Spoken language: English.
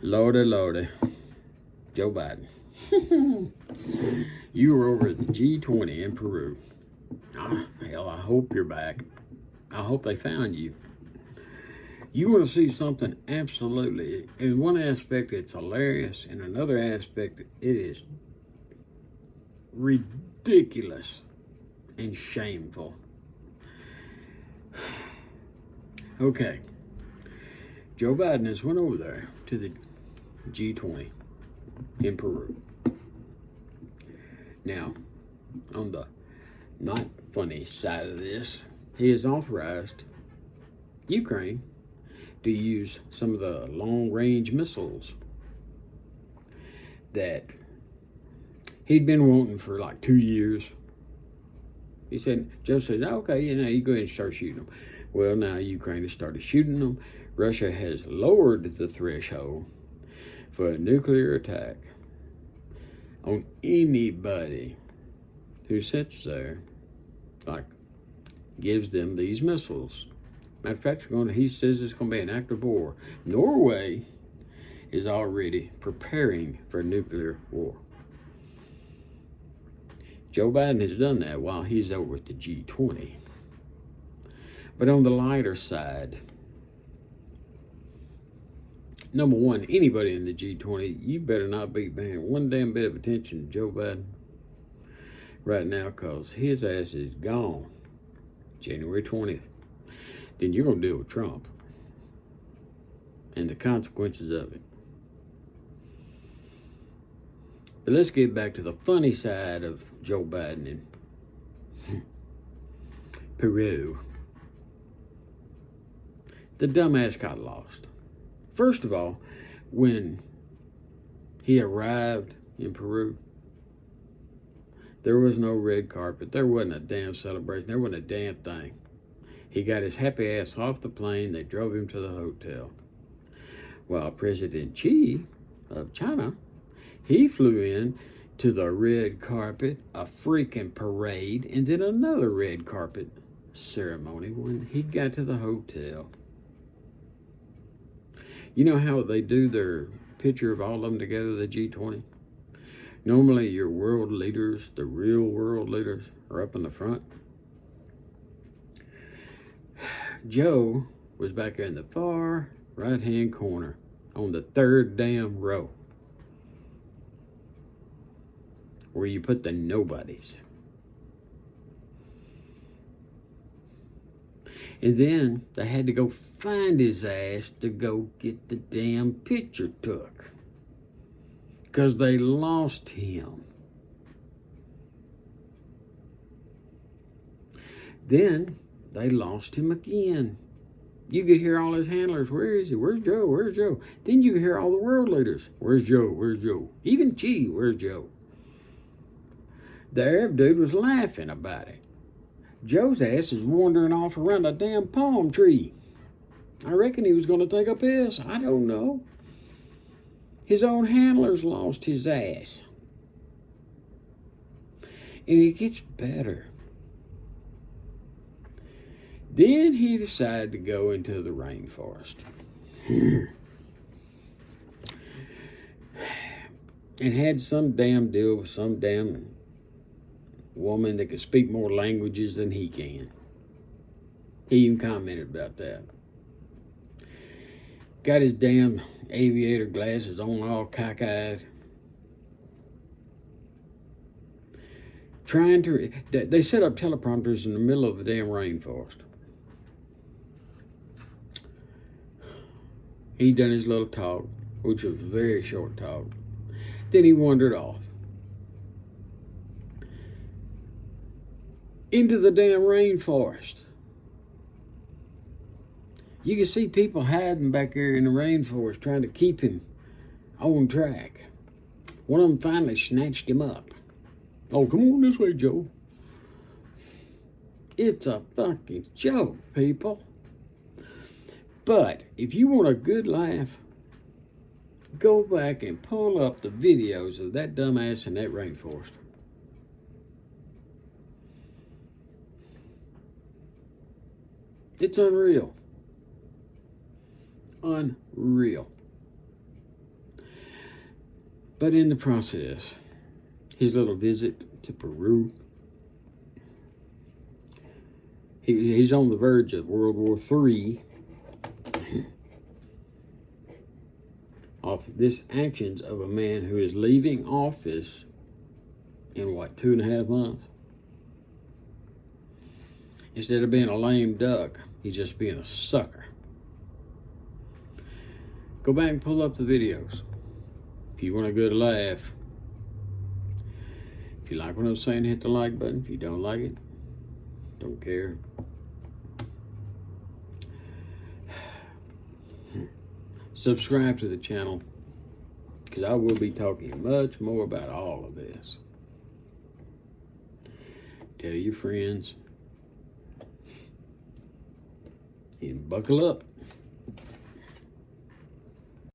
Lordy, Lordy. Joe Biden. You were over at the G20 in Peru. Hell, I hope you're back. I hope they found you. You want to see something absolutely. In one aspect, it's hilarious. In another aspect, it is ridiculous and shameful. Okay. Joe Biden has went over there to the G20 in Peru. Now, on the not funny side of this, he has authorized Ukraine to use some of the long-range missiles that he'd been wanting for like 2 years. He said, Joe said, okay, you go ahead and start shooting them. Well, now Ukraine has started shooting them. Russia has lowered the threshold for a nuclear attack on anybody who sits there, like, gives them these missiles. Matter of fact, he says it's going to be an act of war. Norway is already preparing for nuclear war. Joe Biden has done that while he's over at the G20. But on the lighter side, number one, anybody in the G20, you better not be paying one damn bit of attention to Joe Biden right now, because his ass is gone January 20th. Then you're going to deal with Trump and the consequences of it. But let's get back to the funny side of Joe Biden in Peru. The dumbass got lost. First of all, when he arrived in Peru, there was no red carpet. There wasn't a damn celebration. There wasn't a damn thing. He got his happy ass off the plane. They drove him to the hotel. While President Xi of China, he flew in to the red carpet, a freaking parade, and then another red carpet ceremony when he got to the hotel. You know how they do their picture of all of them together, the G20? Normally your world leaders, the real world leaders, are up in the front. Joe was back there in the far right-hand corner on the third damn row, where you put the nobodies. And then they had to go find his ass to go get the damn picture took, because they lost him. Then they lost him again. You could hear all his handlers, where is he? Where's Joe? Where's Joe? Then you could hear all the world leaders, where's Joe? Where's Joe? Even Xi, where's Joe? The Arab dude was laughing about it. Joe's ass is wandering off around a damn palm tree. I reckon he was going to take a piss. I don't know. His own handlers lost his ass. And it gets better. Then he decided to go into the rainforest. And had some damn deal with some damn woman that could speak more languages than he can. He even commented about that. Got his damn aviator glasses on, all cockeyed. Trying to... They set up teleprompters in the middle of the damn rainforest. He done his little talk, which was a very short talk. Then he wandered off into the damn rainforest. You can see people hiding back there in the rainforest trying to keep him on track. One of them finally snatched him up. Oh, come on this way, Joe. It's a fucking joke, people. But if you want a good laugh, go back and pull up the videos of that dumbass in that rainforest. It's unreal. Unreal. But in the process, his little visit to Peru, he's on the verge of World War III off this actions of a man who is leaving office in what, 2.5 months? Instead of being a lame duck, he's just being a sucker. Go back and pull up the videos if you want a good laugh. If you like what I'm saying, hit the like button. If you don't like it, don't care. Subscribe to the channel, because I will be talking much more about all of this. Tell your friends and buckle up.